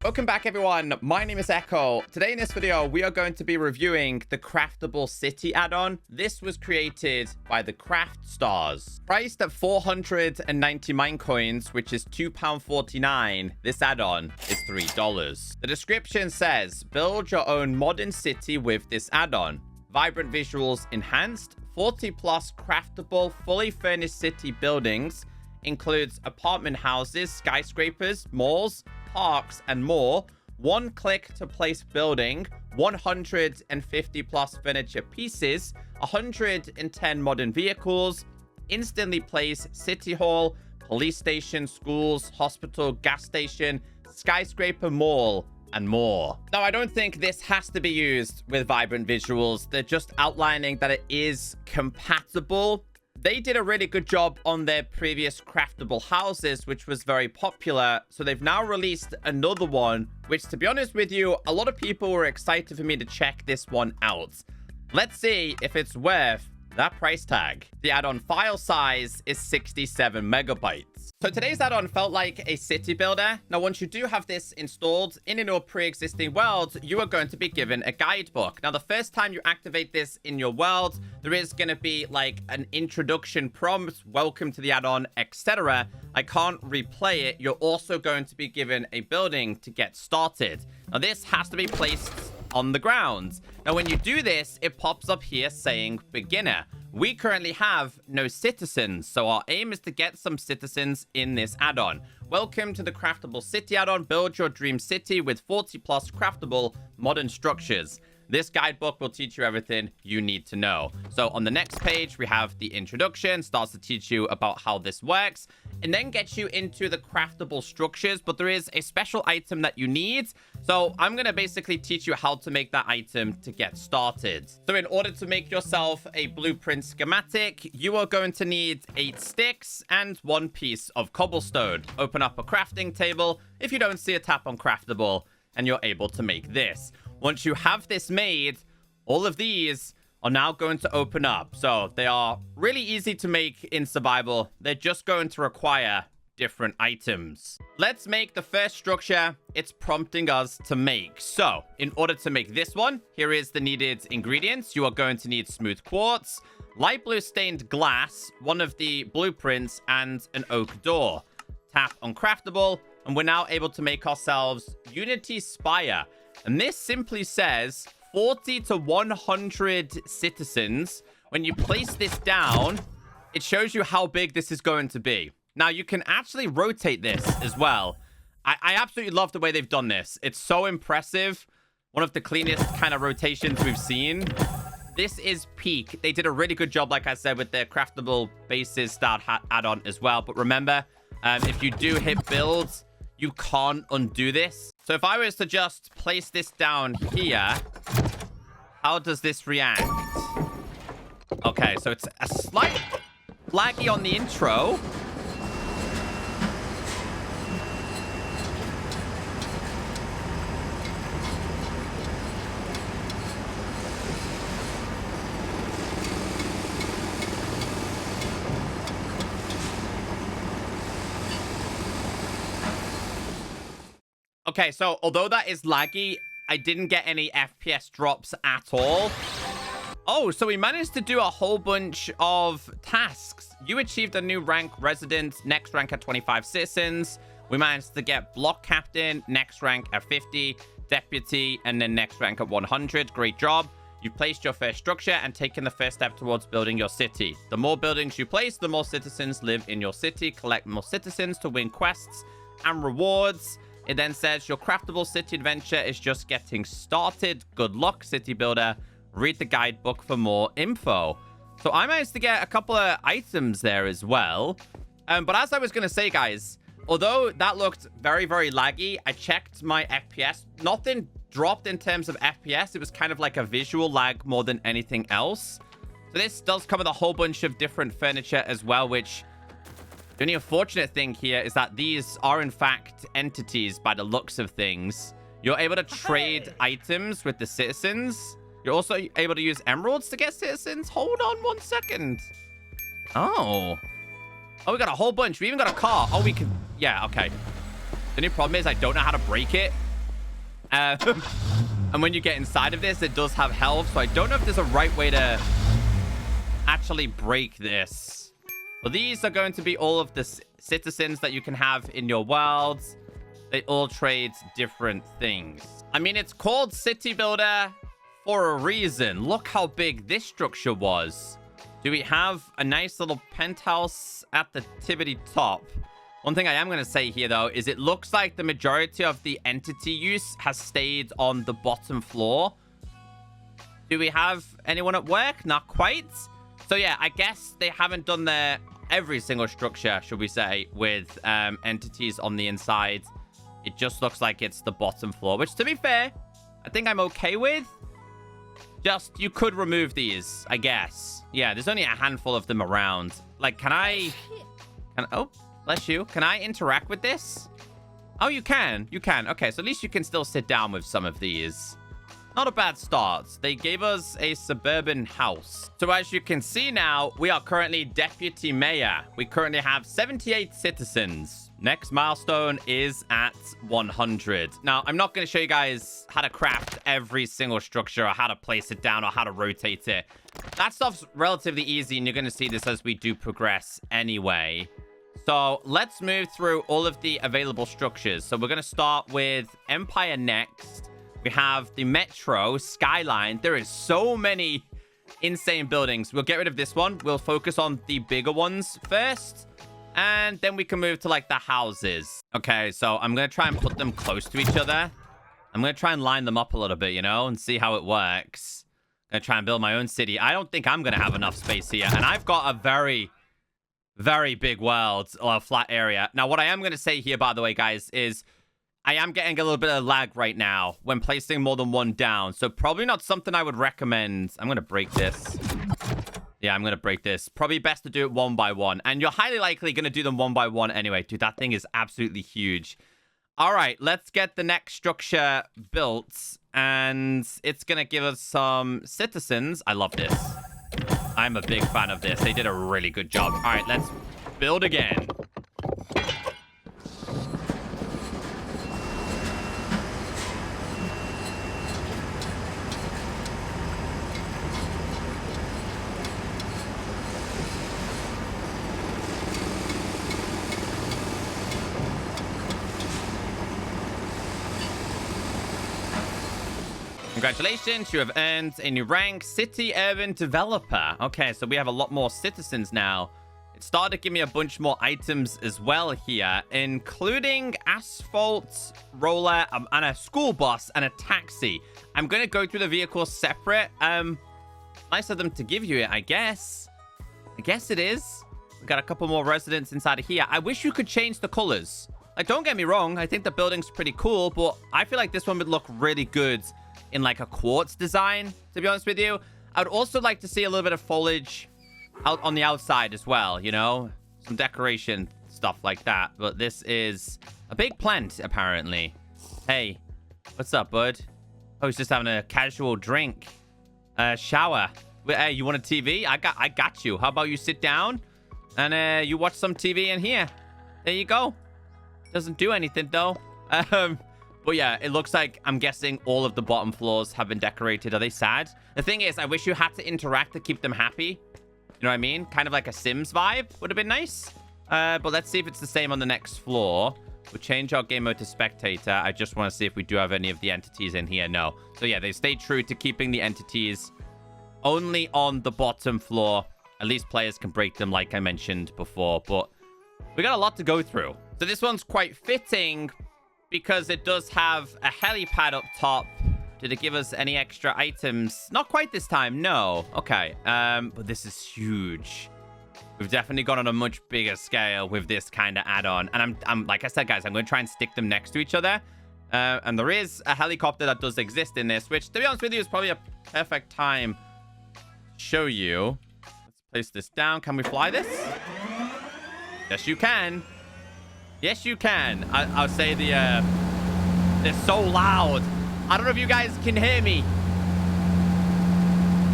Welcome back, everyone. My name is Echo. Today in this video, we are going to be reviewing the Craftable City Add-on. This was created by the Craft Stars. Priced at 490 Minecoins, which is £2.49, this add-on is $3. The description says, build your own modern city with this add-on. Vibrant visuals enhanced, 40 plus craftable, fully furnished city buildings, includes apartment houses, skyscrapers, malls, parks, and more. One click to place building, 150 plus furniture pieces, 110 modern vehicles, instantly place city hall, police station, schools, hospital, gas station, skyscraper mall, and more. Now, I don't think this has to be used with vibrant visuals. They're just outlining that it is compatible. They did a really good job on their previous craftable houses, which was very popular. So they've now released another one, which, to be honest with you, a lot of people were excited for me to check this one out. Let's see if it's worth that price tag. The add-on file size is 67 megabytes. So today's add-on felt like a city builder. Now, once you do have this installed in your pre-existing world, you are going to be given a guidebook. Now, the first time you activate this in your world, there is going to be like an introduction prompt, welcome to the add-on, etc. I can't replay it. You're also going to be given a building to get started. Now, this has to be placed on the ground. Now, when you do this, it pops up here saying beginner. We currently have no citizens, so our aim is to get some citizens in this add-on. Welcome to the Craftable City add-on. Build your dream city with 40 plus craftable modern structures. This guidebook will teach you everything you need to know. So on the next page, we have the introduction, starts to teach you about how this works, and then gets you into the craftable structures. But there is a special item that you need. So I'm going to basically teach you how to make that item to get started. So in order to make yourself a blueprint schematic, you are going to need 8 sticks and 1 piece of cobblestone. Open up a crafting table. If you don't see a tap on craftable, and you're able to make this. Once you have this made, all of these are now going to open up. So they are really easy to make in survival. They're just going to require different items. Let's make the first structure it's prompting us to make. So in order to make this one, here is the needed ingredients. You are going to need smooth quartz, light blue stained glass, one of the blueprints, and an oak door. Tap on craftable, and we're now able to make ourselves Unity Spire. And this simply says 40 to 100 citizens. When you place this down, it shows you how big this is going to be. Now, you can actually rotate this as well. I absolutely love the way they've done this. It's so impressive. One of the cleanest kind of rotations we've seen. This is peak. They did a really good job, like I said, with their craftable bases start add-on as well. But remember, if you do hit build, you can't undo this. So if I was to just place this down here, how does this react? Okay, so it's a slight laggy on the intro. Okay, so although that is laggy, I didn't get any FPS drops at all. Oh, so we managed to do a whole bunch of tasks. You achieved a new rank resident, next rank at 25 citizens. We managed to get block captain, next rank at 50, deputy, and then next rank at 100. Great job. You've placed your first structure and taken the first step towards building your city. The more buildings you place, the more citizens live in your city. Collect more citizens to win quests and rewards. It then says your craftable city adventure is just getting started. Good luck, city builder. Read the guidebook for more info. So I managed to get a couple of items there as well. But as I was going to say, guys, although that looked very, very laggy, I checked my FPS. Nothing dropped in terms of FPS. It was kind of like a visual lag more than anything else. So this does come with a whole bunch of different furniture as well, which... The only unfortunate thing here is that these are, in fact, entities by the looks of things. You're able to trade items with the citizens. You're also able to use emeralds to get citizens. Hold on 1 second. Oh. Oh, we got a whole bunch. We even got a car. Oh, we can... Yeah, okay. The only problem is I don't know how to break it. And when you get inside of this, it does have health. So I don't know if there's a right way to actually break this. But these are going to be all of the citizens that you can have in your worlds. They all trade different things. I mean, it's called City Builder for a reason. Look how big this structure was. Do we have a nice little penthouse at the tippity top? One thing I am going to say here, though, is it looks like the majority of the entity use has stayed on the bottom floor. Do we have anyone at work? Not quite. So, yeah, I guess they haven't done every single structure, should we say, with entities on the inside. It just looks like it's the bottom floor, which, to be fair, I think I'm okay with. Just, you could remove these, I guess. Yeah, there's only a handful of them around. Like, oh, bless you. Can I interact with this? Oh, you can. You can. Okay, so at least you can still sit down with some of these. Not a bad start. They gave us a suburban house. So as you can see now, we are currently deputy mayor. We currently have 78 citizens. Next milestone is at 100. Now, I'm not going to show you guys how to craft every single structure or how to place it down or how to rotate it. That stuff's relatively easy, and you're going to see this as we do progress anyway. So let's move through all of the available structures. So we're going to start with Empire next. We have the Metro, Skyline. There is so many insane buildings. We'll get rid of this one. We'll focus on the bigger ones first. And then we can move to, like, the houses. Okay, so I'm going to try and put them close to each other. I'm going to try and line them up a little bit, you know, and see how it works. I'm going to try and build my own city. I don't think I'm going to have enough space here. And I've got a very, very big world, or a flat area. Now, what I am going to say here, by the way, guys, is I am getting a little bit of lag right now when placing more than one down. So probably not something I would recommend. I'm going to break this. Yeah, I'm going to break this. Probably best to do it one by one. And you're highly likely going to do them one by one anyway. Dude, that thing is absolutely huge. All right, let's get the next structure built. And it's going to give us some citizens. I love this. I'm a big fan of this. They did a really good job. All right, let's build again. Congratulations, you have earned a new rank, City Urban Developer. Okay, so we have a lot more citizens now. It started to give me a bunch more items as well here, including asphalt, roller, and a school bus, and a taxi. I'm going to go through the vehicles separate. Nice of them to give you it, I guess. I guess it is. We've got a couple more residents inside of here. I wish you could change the colors. Like, don't get me wrong. I think the building's pretty cool, but I feel like this one would look really good in like a quartz design, to be honest with you. I would also like to see a little bit of foliage out on the outside as well, you know? Some decoration stuff like that. But this is a big plant, apparently. Hey, what's up, bud? Oh, he's just having a casual drink. Shower. Hey, you want a TV? I got you. How about you sit down and you watch some TV in here? There you go. Doesn't do anything, though. But yeah, it looks like, I'm guessing, all of the bottom floors have been decorated. Are they sad? The thing is, I wish you had to interact to keep them happy. You know what I mean? Kind of like a Sims vibe would have been nice. But let's see if it's the same on the next floor. We'll change our game mode to spectator. I just want to see if we do have any of the entities in here. No. So yeah, they stayed true to keeping the entities only on the bottom floor. At least players can break them, like I mentioned before. But we got a lot to go through. So this one's quite fitting, because it does have a helipad up top. Did it give us any extra items? Not quite this time, no. Okay, but this is huge. We've definitely gone on a much bigger scale with this kind of add-on. And I'm like I said, guys, I'm going to try and stick them next to each other. And there is a helicopter that does exist in this, which, to be honest with you, is probably a perfect time to show you. Let's place this down. Can we fly this? Yes, you can. Yes, you can. I'll say they're so loud. I don't know if you guys can hear me,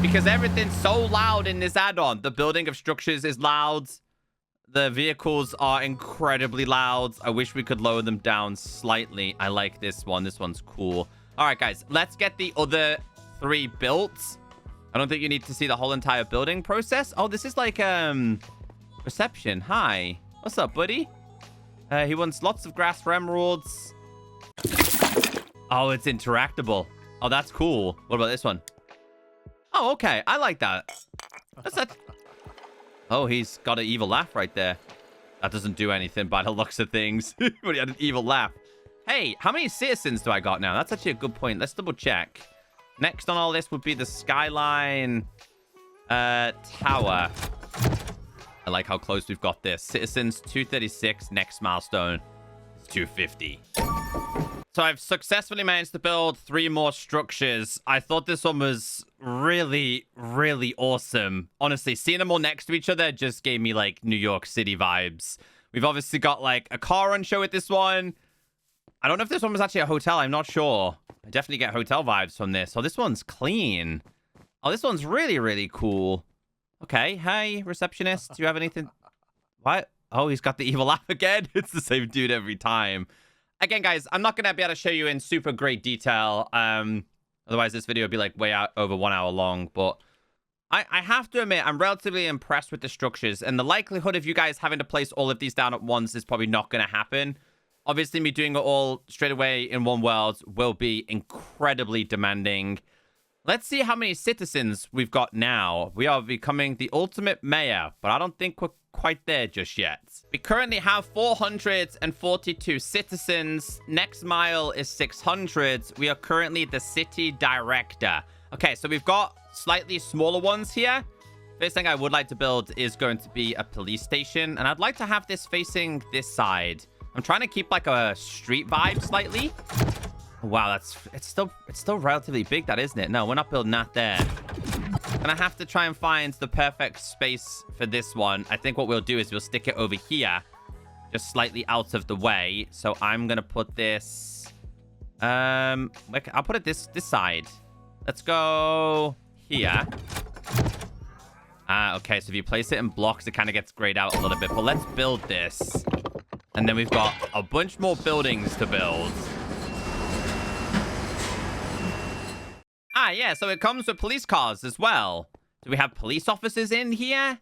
because everything's so loud in this add-on. The building of structures is loud. The vehicles are incredibly loud. I wish we could lower them down slightly. I like this one. This one's cool. All right, guys, let's get the other 3 built. I don't think you need to see the whole entire building process. Oh, this is like, reception. Hi. What's up, buddy? He wants lots of grass for emeralds. Oh, it's interactable. Oh, that's cool. What about this one? Oh, okay. I like that. That's that. Oh, he's got an evil laugh right there. That doesn't do anything by the looks of things. But he had an evil laugh. Hey, how many citizens do I got now? That's actually a good point. Let's double check. Next on all this would be the Skyline Tower. I like how close we've got this. Citizens 236. Next milestone is 250. So I've successfully managed to build 3 more structures. I thought this one was really, really awesome. Honestly, seeing them all next to each other just gave me like New York City vibes. We've obviously got like a car run show with this one. I don't know if this one was actually a hotel. I'm not sure. I definitely get hotel vibes from this. Oh, this one's clean. Oh, this one's really, really cool. Okay. Hey, receptionist. Do you have anything? What? Oh, he's got the evil laugh again. It's the same dude every time. Again, guys, I'm not going to be able to show you in super great detail. Otherwise, this video would be like way out over 1 hour long. But I have to admit, I'm relatively impressed with the structures. And the likelihood of you guys having to place all of these down at once is probably not going to happen. Obviously, me doing it all straight away in one world will be incredibly demanding. Let's see how many citizens we've got now. We are becoming the ultimate mayor, but I don't think we're quite there just yet. We currently have 442 citizens. Next mile is 600. We are currently the city director. Okay, so we've got slightly smaller ones here. First thing I would like to build is going to be a police station, and I'd like to have this facing this side. I'm trying to keep like a street vibe slightly. Wow, it's still relatively big, that isn't it? No, we're not building that there. And I have to try and find the perfect space for this one. I think what we'll do is we'll stick it over here, just slightly out of the way. So I'm gonna put this. I'll put it this side. Let's go here. Okay. So if you place it in blocks, it kind of gets grayed out a little bit. But let's build this, and then we've got a bunch more buildings to build. Yeah, so it comes with police cars as well. Do we have police officers in here?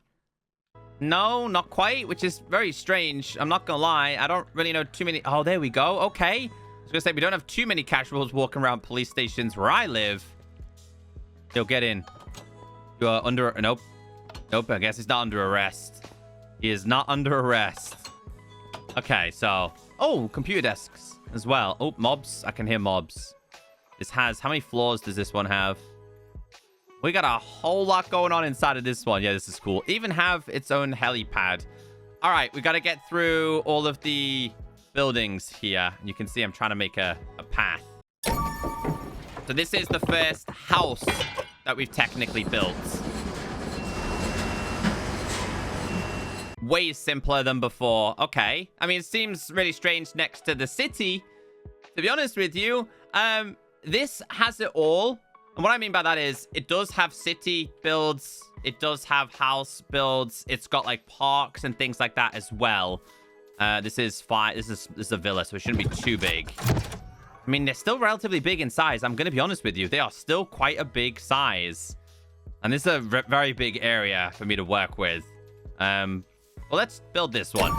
No, not quite, which is very strange. I'm not gonna lie. I don't really know too many. Oh, there we go. Okay. I was gonna say, we don't have too many casuals walking around police stations where I live. Yo, get in. You are under... Nope. Nope, I guess he's not under arrest. He is not under arrest. Okay, so... Oh, computer desks as well. Oh, mobs. I can hear mobs. This has... How many floors does this one have? We got a whole lot going on inside of this one. Yeah, this is cool. Even have its own helipad. All right, we got to get through all of the buildings here. You can see I'm trying to make a path. So this is the first house that we've technically built. Way simpler than before. Okay. I mean, it seems really strange next to the city. To be honest with you, this has it all. And what I mean by that is it does have city builds. It does have house builds. It's got like parks and things like that as well. This is fine. This is a villa, so it shouldn't be too big. I mean, they're still relatively big in size. I'm going to be honest with you. They are still quite a big size. And this is a very big area for me to work with. Well, let's build this one.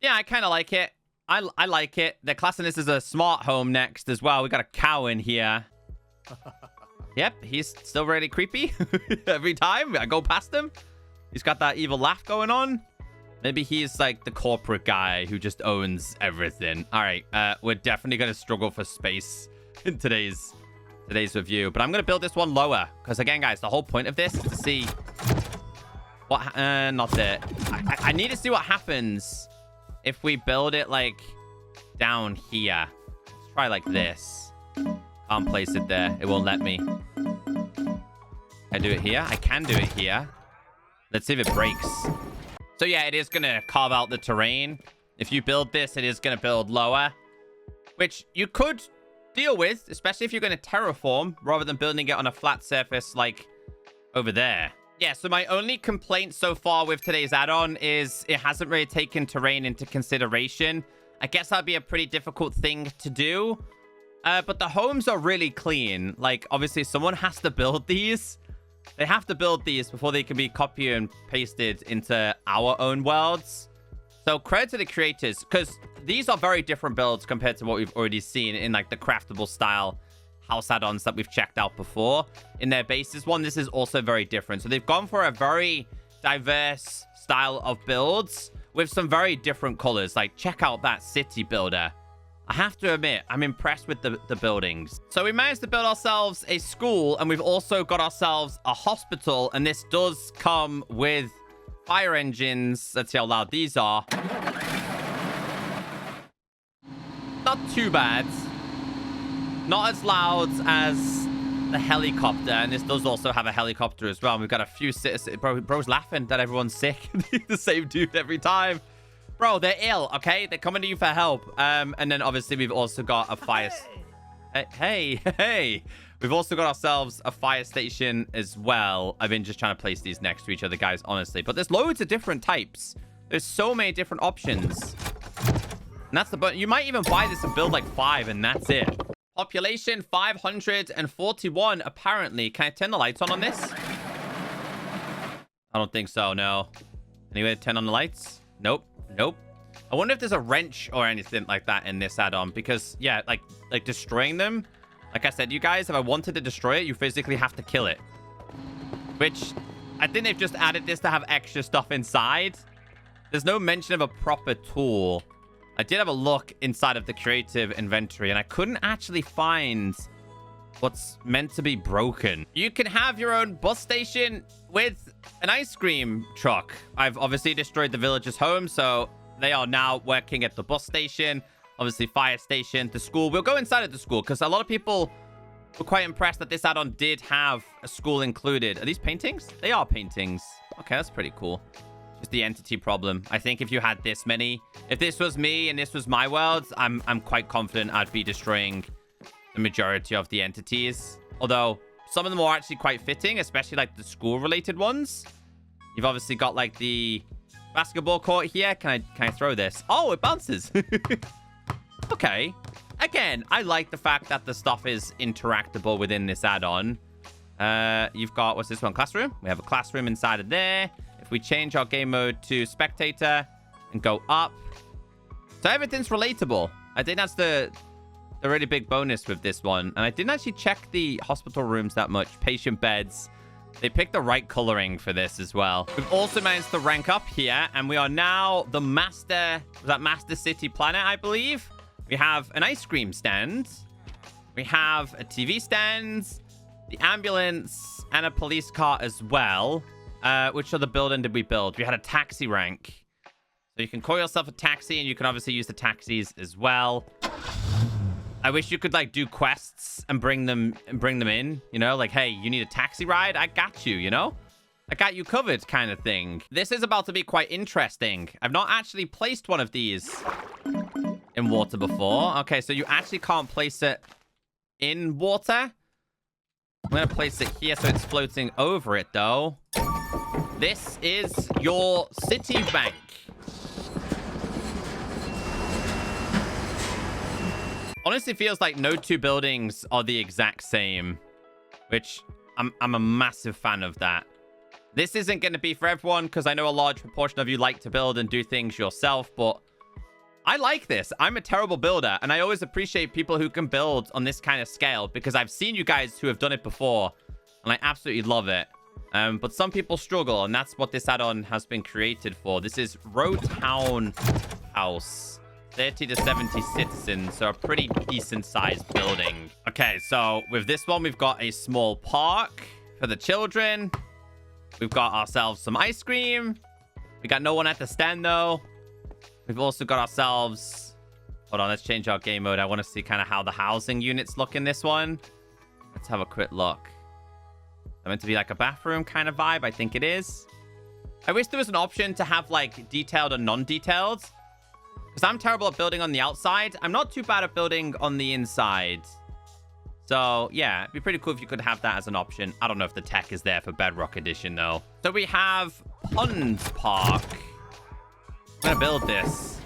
Yeah, I kind of like it. I like it. They're classing this as a smart home next as well. We got a cow in here. Yep, he's still really creepy. Every time I go past him, he's got that evil laugh going on. Maybe he's like the corporate guy who just owns everything. All right, we're definitely going to struggle for space in today's review. But I'm going to build this one lower. Because again, guys, the whole point of this is to see what... not there. I need to see what happens if we build it like down here. Let's try like this. Can't place it there. It won't let me. Can I do it here? I can do it here. Let's see if it breaks. So yeah, it is going to carve out the terrain. If you build this, it is going to build lower, which you could deal with, especially if you're going to terraform rather than building it on a flat surface like over there. Yeah, so my only complaint so far with today's add-on is it hasn't really taken terrain into consideration. I guess that'd be a pretty difficult thing to do. But the homes are really clean. Like, obviously, someone has to build these. They have to build these before they can be copied and pasted into our own worlds. So credit to the creators, because these are very different builds compared to what we've already seen in like the craftable style house add-ons that we've checked out before. In their bases one, this is also very different. So they've gone for a very diverse style of builds with some very different colors. Like, check out that city builder. I have to admit, I'm impressed with the buildings. So we managed to build ourselves a school, and we've also got ourselves a hospital, and this does come with fire engines. Let's see how loud these are. Not too bad. Not as loud as the helicopter, and this does also have a helicopter as well. And we've got a few citizens. Bro's laughing that everyone's sick. The same dude every time. Bro, they're ill, okay? They're coming to you for help. And then obviously we've also got a fire... Hey. We've also got ourselves a fire station as well. I've been just trying to place these next to each other, guys, honestly. But there's loads of different types. There's so many different options. And that's the... But you might even buy this and build like 5, and that's it. Population 541, apparently. Can I turn the lights on this? I don't think so, no. Anyway, turn on the lights? Nope. I wonder if there's a wrench or anything like that in this add-on, because yeah, like destroying them, like I said, you guys, if I wanted to destroy it, you physically have to kill it, which I think they've just added this to have extra stuff inside. There's no mention of a proper tool. I did have a look inside of the creative inventory, and I couldn't actually find what's meant to be broken. You can have your own bus station with an ice cream truck. I've obviously destroyed the villagers' home, so they are now working at the bus station. Obviously, fire station, the school. We'll go inside of the school, because a lot of people were quite impressed that this add-on did have a school included. Are these paintings? They are paintings. Okay, that's pretty cool. Just the entity problem. I think if you had this many, if this was me and this was my world, I'm quite confident I'd be destroying the majority of the entities. Although some of them are actually quite fitting, especially like the school related ones. You've obviously got like the basketball court here. Can I throw this? Oh, it bounces. Okay. Again, I like the fact that the stuff is interactable within this add-on. You've got, what's this one? Classroom? We have a classroom inside of there. If we change our game mode to spectator and go up. So everything's relatable. I think that's the really big bonus with this one. And I didn't actually check the hospital rooms that much. Patient beds. They picked the right coloring for this as well. We've also managed to rank up here, and we are now the master... Was that Master City Planet, I believe? We have an ice cream stand. We have a TV stand, the ambulance, and a police car as well. Which other building did we build? We had a taxi rank. So you can call yourself a taxi, and you can obviously use the taxis as well. I wish you could like do quests and bring them in, you know, like, hey, you need a taxi ride? I got you, you know? I got you covered kind of thing. This is about to be quite interesting. I've not actually placed one of these in water before. Okay, so you actually can't place it in water. I'm going to place it here so it's floating over it, though. This is your city bank. Honestly, feels like no two buildings are the exact same, which I'm a massive fan of that. This isn't going to be for everyone, because I know a large proportion of you like to build and do things yourself, but I like this. I'm a terrible builder, and I always appreciate people who can build on this kind of scale, because I've seen you guys who have done it before, and I absolutely love it. But some people struggle, and that's what this add-on has been created for. This is Row Town House. 30 to 70 citizens, so a pretty decent sized building. Okay, so with this one, we've got a small park for the children. We've got ourselves some ice cream. We got no one at the stand, though. We've also got ourselves... Hold on, let's change our game mode. I want to see kind of how the housing units look in this one. Let's have a quick look. They're meant to be like a bathroom kind of vibe. I think it is. I wish there was an option to have like detailed and non-detailed. Because I'm terrible at building on the outside. I'm not too bad at building on the inside. So, yeah, it'd be pretty cool if you could have that as an option. I don't know if the tech is there for Bedrock Edition, though. So we have Pond Park. I'm going to build this.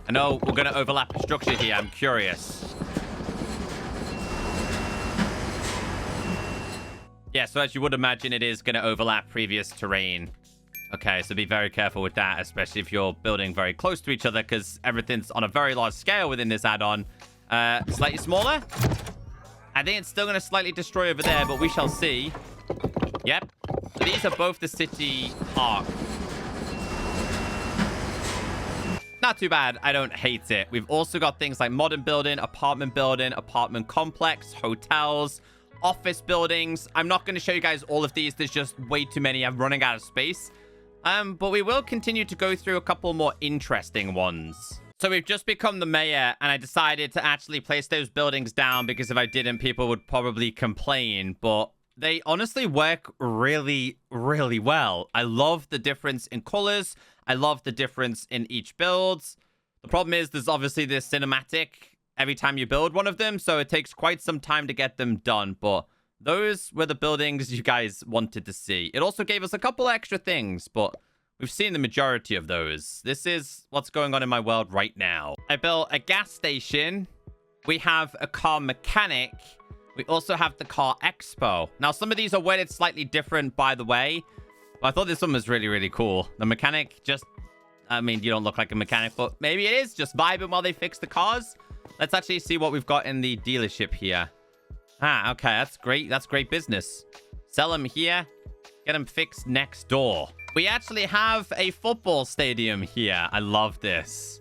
I know we're going to overlap the structure here. I'm curious. Yeah, so as you would imagine, it is going to overlap previous terrain. Okay, so be very careful with that, especially if you're building very close to each other, because everything's on a very large scale within this add-on. Slightly smaller. I think it's still going to slightly destroy over there, but we shall see. Yep. So these are both the city arc. Not too bad. I don't hate it. We've also got things like modern building, apartment complex, hotels, office buildings. I'm not going to show you guys all of these. There's just way too many. I'm running out of space. But we will continue to go through a couple more interesting ones. So we've just become the mayor, and I decided to actually place those buildings down because if I didn't, people would probably complain. But they honestly work really, really well. I love the difference in colors. I love the difference in each build. The problem is there's obviously this cinematic every time you build one of them, so it takes quite some time to get them done. But those were the buildings you guys wanted to see. It also gave us a couple extra things, but we've seen the majority of those. This is what's going on in my world right now. I built a gas station. We have a car mechanic. We also have the car expo. Now, some of these are worded slightly different, by the way. But I thought this one was really, really cool. The mechanic just... I mean, you don't look like a mechanic, but maybe it is. Just vibing while they fix the cars. Let's actually see what we've got in the dealership here. Ah, okay. That's great. That's great business. Sell them here. Get them fixed next door. We actually have a football stadium here. I love this.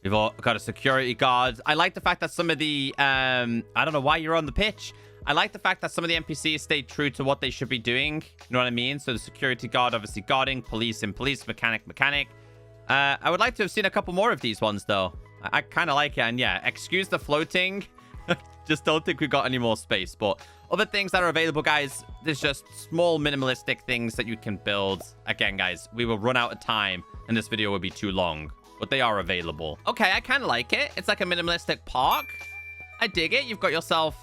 We've all got a security guard. I like the fact that some of the... I don't know why you're on the pitch. I like the fact that some of the NPCs stay true to what they should be doing. You know what I mean? So the security guard, obviously guarding, police and police, mechanic. I would like to have seen a couple more of these ones, though. I kind of like it. And yeah, excuse the floating. Just don't think we've got any more space. But other things that are available, guys, there's just small minimalistic things that you can build. Again, guys, we will run out of time and this video will be too long. But they are available. Okay, I kind of like it. It's like a minimalistic park. I dig it. You've got yourself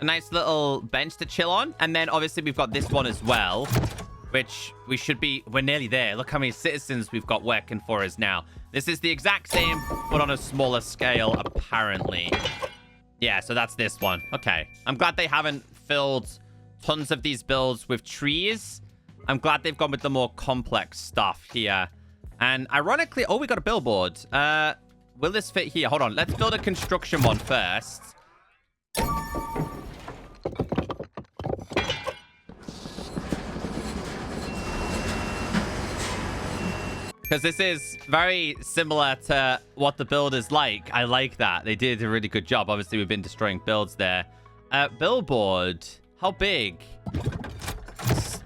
a nice little bench to chill on. And then obviously we've got this one as well, which we're nearly there. Look how many citizens we've got working for us now. This is the exact same, but on a smaller scale, apparently. Yeah, so that's this one. Okay. I'm glad they haven't filled tons of these builds with trees. I'm glad they've gone with the more complex stuff here. And ironically, oh, we got a billboard. Will this fit here? Hold on. Let's build a construction one first. Because this is very similar to what the build is like. I like that. They did a really good job. Obviously, we've been destroying builds there. Billboard. How big?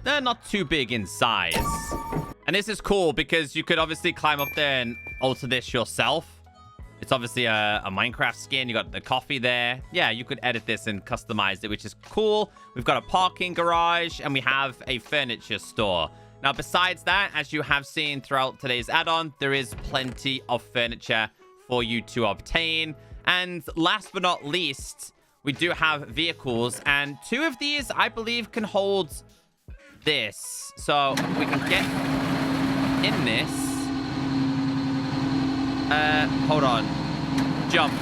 They're not too big in size. And this is cool because you could obviously climb up there and alter this yourself. It's obviously a Minecraft skin. You got the coffee there. Yeah, you could edit this and customize it, which is cool. We've got a parking garage and we have a furniture store. Now, besides that, as you have seen throughout today's add-on, there is plenty of furniture for you to obtain. And last but not least, we do have vehicles. And 2 of these, I believe, can hold this. So we can get in this. Hold on. Jump.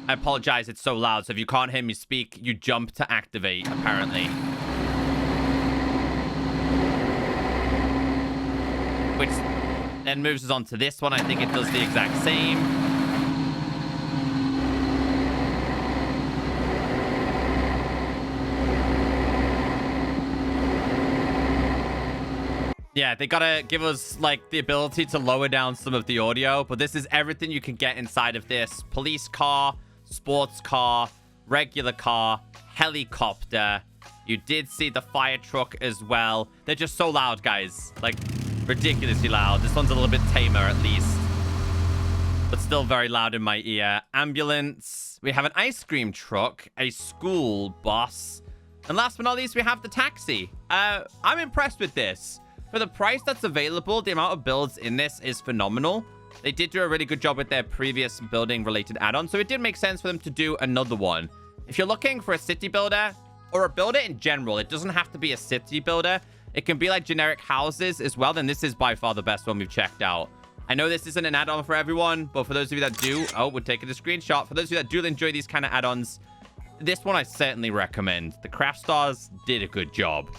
I apologize, it's so loud. So if you can't hear me speak, you jump to activate, apparently. Which then moves us on to this one. I think it does the exact same. Yeah, they gotta give us, like, the ability to lower down some of the audio. But this is everything you can get inside of this. Police car, sports car, regular car, helicopter. You did see the fire truck as well. They're just so loud, guys. Like, ridiculously loud. This one's a little bit tamer, at least. But still very loud in my ear. Ambulance. We have an ice cream truck, a school bus. And last but not least, we have the taxi. I'm impressed with this. For the price that's available, the amount of builds in this is phenomenal. They did do a really good job with their previous building-related add-on, so it did make sense for them to do another one. If you're looking for a city builder, or a builder in general, it doesn't have to be a city builder. It can be like generic houses as well, then this is by far the best one we've checked out. I know this isn't an add-on for everyone, but for those of you that do, oh, we're taking a screenshot. For those of you that do enjoy these kind of add-ons, this one I certainly recommend. The craft stars did a good job.